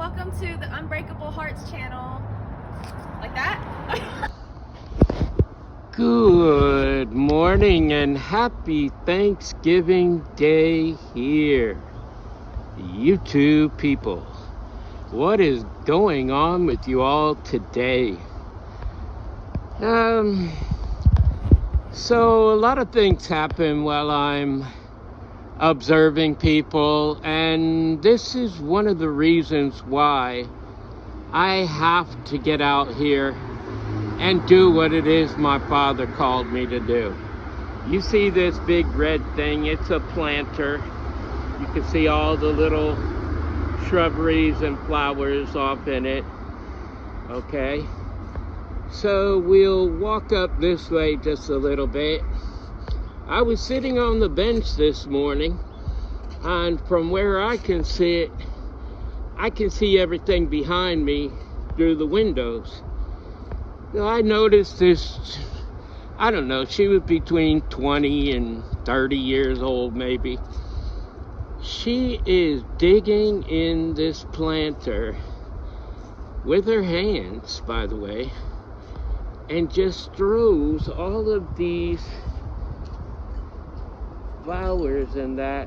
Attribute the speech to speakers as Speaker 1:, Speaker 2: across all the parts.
Speaker 1: welcome to the Unbreakable Hearts channel. Like that?
Speaker 2: Good morning and happy Thanksgiving Day here. You people. What is going on with you all today? So a lot of things happen while I'm observing people, and this is one of the reasons why I have to get out here and do what it is my father called me to do. You see this big red thing? It's a planter. You can see all the little shrubberies and flowers off in it. Okay, so we'll walk up this way just a little bit. I was sitting on the bench this morning, and from where I can sit, I can see everything behind me through the windows. So I noticed this, I don't know, she was between 20 and 30 years old maybe. She is digging in this planter with her hands, by the way, and just throws all of these flowers and that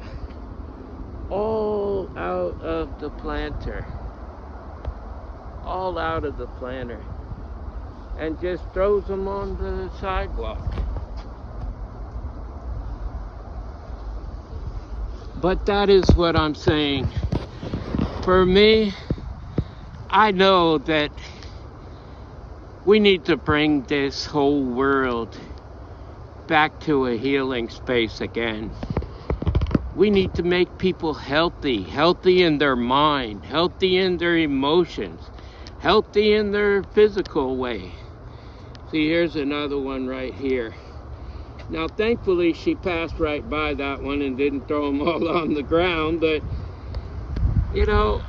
Speaker 2: all out of the planter, all out of the planter, and just throws them on the sidewalk. But that is what I'm saying. For me, I know that we need to bring this whole world back to a healing space again. We need to make people healthy in their mind, healthy in their emotions, healthy in their physical way. See, here's another one right here. Now, thankfully, she passed right by that one and didn't throw them all on the ground, but, you know,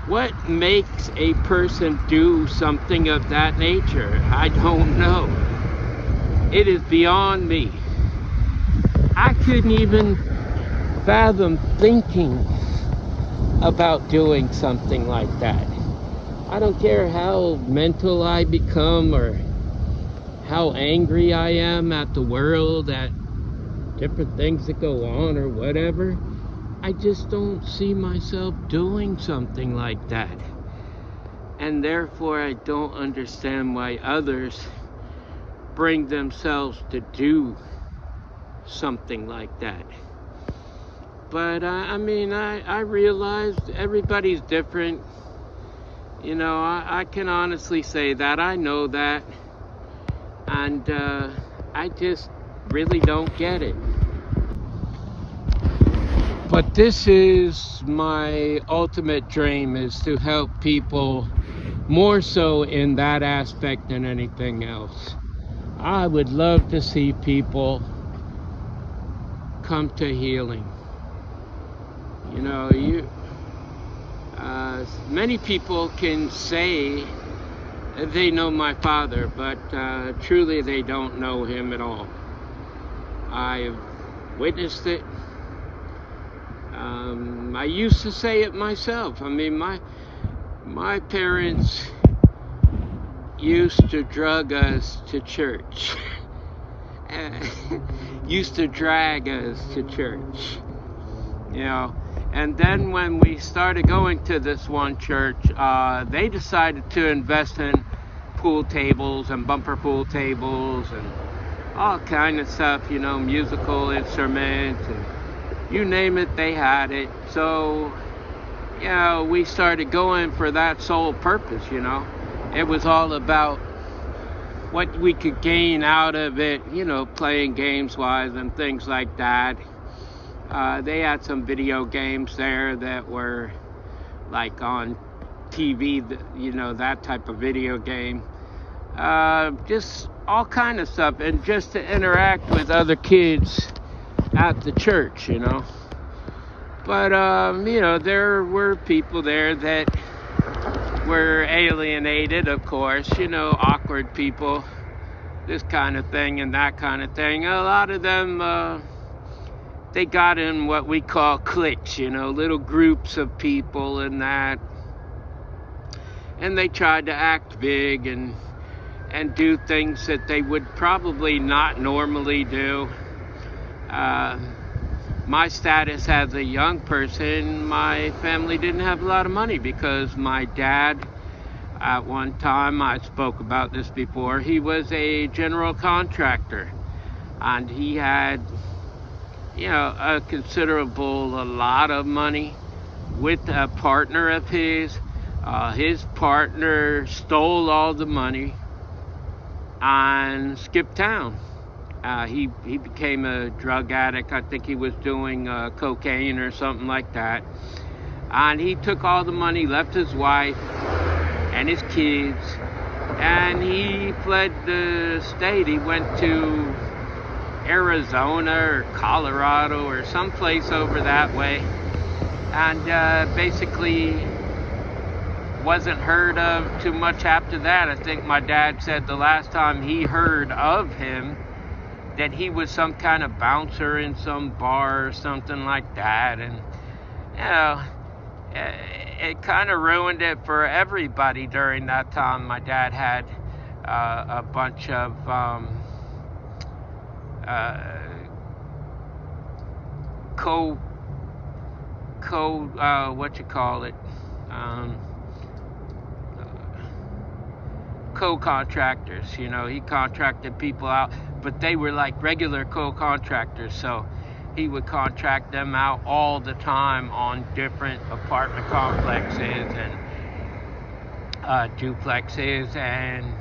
Speaker 2: what makes a person do something of that nature? I don't know. It is beyond me. I couldn't even fathom thinking about doing something like that. I don't care how mental I become or how angry I am at the world, at different things that go on or whatever. I just don't see myself doing something like that. And therefore I don't understand why others bring themselves to do something like that. But I mean, I realized everybody's different. You know, I can honestly say that. I know that. And I just really don't get it. But this is my ultimate dream, is to help people more so in that aspect than anything else. I would love to see people come to healing. You know, many people can say they know my father, but truly they don't know him at all. I've witnessed it. I used to say it myself. I mean, my parents used to drug us to church. Used to drag us to church, you know. And then when we started going to this one church, they decided to invest in pool tables and bumper pool tables and all kind of stuff, you know, musical instruments, and you name it, they had it. So, you know, we started going for that sole purpose, you know. It was all about what we could gain out of it, you know, playing games-wise and things like that. They had some video games there that were like on TV, you know, that type of video game. Just all kind of stuff, and just to interact with other kids at the church, you know. But, you know, there were people there that were alienated, of course, you know, awkward people, this kind of thing and that kind of thing. A lot of them, they got in what we call cliques, you know, little groups of people and that. and they tried to act big and do things that they would probably not normally do. My status as a young person, my family didn't have a lot of money because my dad, at one time, I spoke about this before, he was a general contractor, and he had, you know, a lot of money with a partner of his. His partner stole all the money and skipped town. He became a drug addict. I think he was doing cocaine or something like that. And he took all the money, left his wife and his kids, and he fled the state. He went to Arizona or Colorado or someplace over that way, and basically wasn't heard of too much after that. I think my dad said the last time he heard of him that he was some kind of bouncer in some bar or something like that. And, you know, it kind of ruined it for everybody during that time. My dad had a bunch of co-contractors. You know, he contracted people out, but they were like regular co-contractors, so he would contract them out all the time on different apartment complexes and duplexes and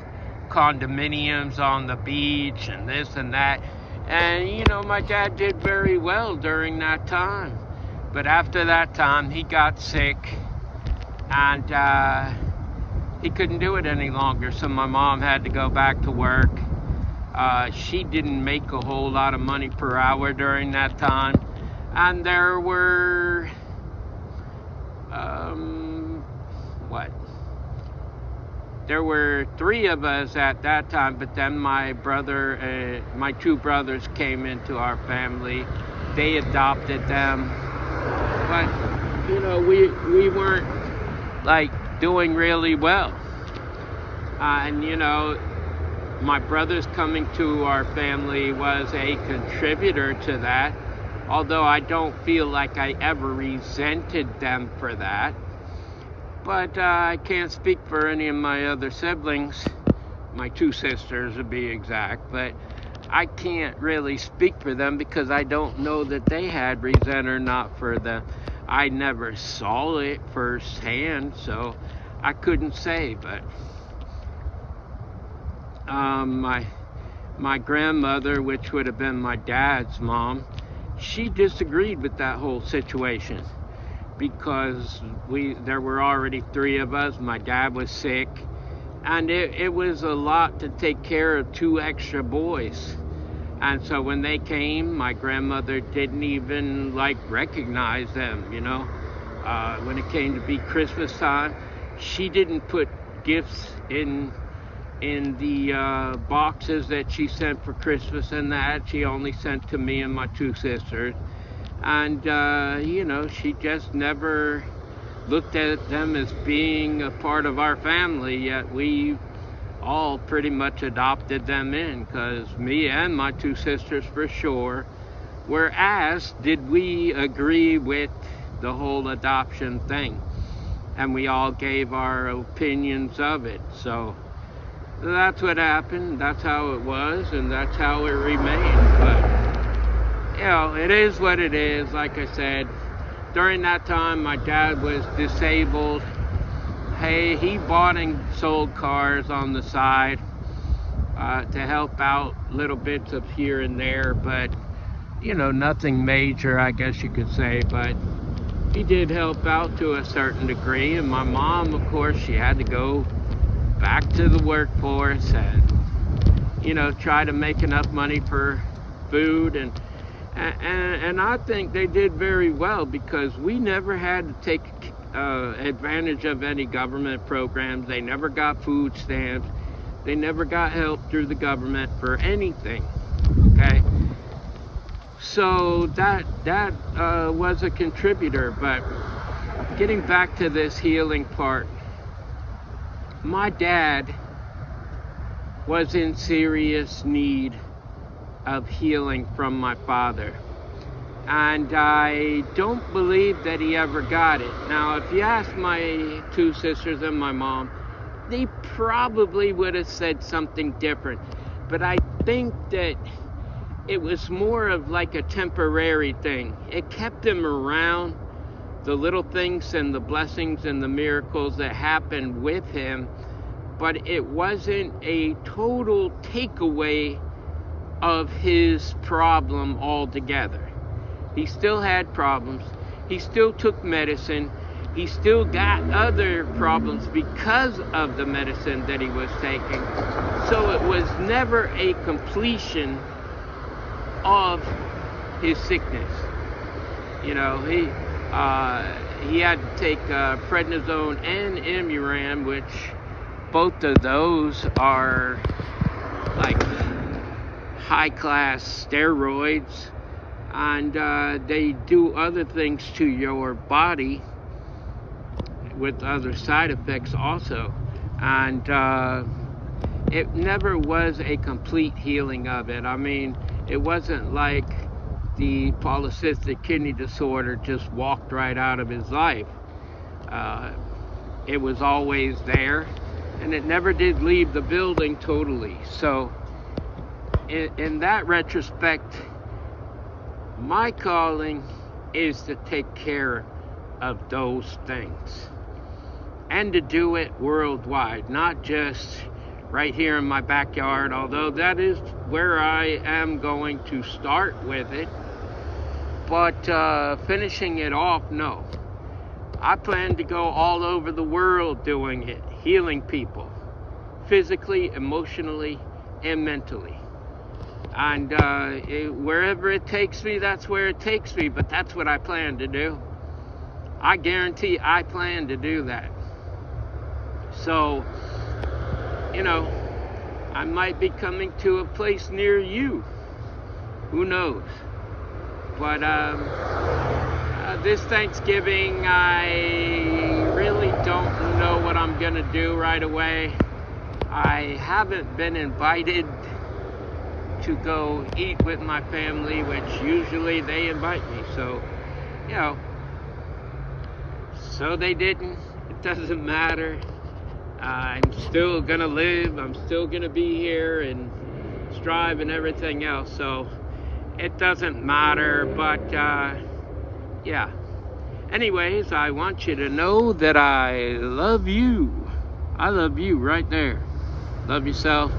Speaker 2: condominiums on the beach and this and that. And, you know, my dad did very well during that time. But after that time, he got sick, and he couldn't do it any longer, so my mom had to go back to work. She didn't make a whole lot of money per hour during that time. And there were, there were 3 of us at that time, but then my two brothers came into our family. They adopted them. But, you know, we weren't, like, doing really well. And, you know, my brothers coming to our family was a contributor to that, although I don't feel like I ever resented them for that. But I can't speak for any of my other siblings, my 2 sisters to be exact, but I can't really speak for them because I don't know that they had resent or not for them. I never saw it firsthand, so I couldn't say. But my grandmother, which would have been my dad's mom, she disagreed with that whole situation because there were already 3 of us. My dad was sick, and it was a lot to take care of 2 extra boys. And so when they came, my grandmother didn't even recognize them, you know. When it came to be Christmas time, she didn't put gifts in the boxes that she sent for Christmas and that. She only sent to me and my 2 sisters. And, you know, she just never looked at them as being a part of our family, yet we all pretty much adopted them in, because me and my 2 sisters for sure were asked, did we agree with the whole adoption thing? And we all gave our opinions of it. So that's what happened, that's how it was, and that's how it remained. But, you know, it is what it is. Like I said, during that time, my dad was disabled. Hey, he bought and sold cars on the side to help out little bits of here and there, but, you know, nothing major, I guess you could say. But he did help out to a certain degree. And my mom, of course, she had to go back to the workforce and, you know, try to make enough money for food. And I think they did very well, because we never had to take advantage of any government programs. They never got food stamps. They never got help through the government for anything. Okay, so that was a contributor. But getting back to this healing part, my dad was in serious need of healing from my father. And I don't believe that he ever got it. Now, if you ask my two sisters and my mom, they probably would have said something different. But I think that it was more of like a temporary thing. It kept him around, the little things and the blessings and the miracles that happened with him, but it wasn't a total takeaway of his problem altogether. He still had problems. He still took medicine. He still got other problems because of the medicine that he was taking. So it was never a completion of his sickness. You know, he had to take prednisone and Imuran, which both of those are like high-class steroids, and they do other things to your body with other side effects also. And it never was a complete healing of it. I mean, it wasn't like the polycystic kidney disorder just walked right out of his life. It was always there, and it never did leave the building totally. So in that retrospect, my calling is to take care of those things and to do it worldwide, not just right here in my backyard, although that is where I am going to start with it. But finishing it off, no. I plan to go all over the world doing it, healing people, physically, emotionally, and mentally. And wherever it takes me, that's where it takes me, but that's what I plan to do. I guarantee I plan to do that. So, you know, I might be coming to a place near you. Who knows? But this Thanksgiving, I really don't know what I'm going to do right away. I haven't been invited to go eat with my family, which usually they invite me. So, you know, so they didn't. It doesn't matter. I'm still going to live. I'm still going to be here and strive and everything else. So it doesn't matter. But, yeah. Anyways, I want you to know that I love you. I love you right there. Love yourself.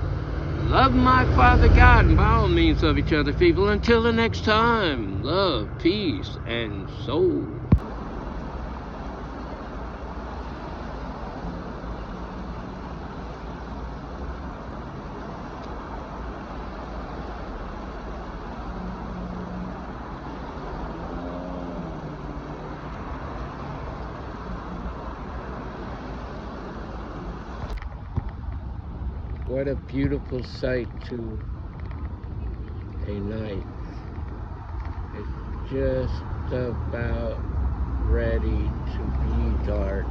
Speaker 2: Love my Father God, and by all means love each other, people. Until the next time, love, peace, and soul. What a beautiful sight to a night. It's just about ready to be dark.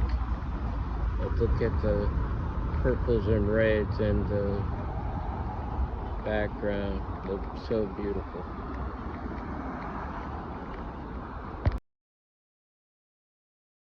Speaker 2: But look at the purples and reds and the background. Looks so beautiful.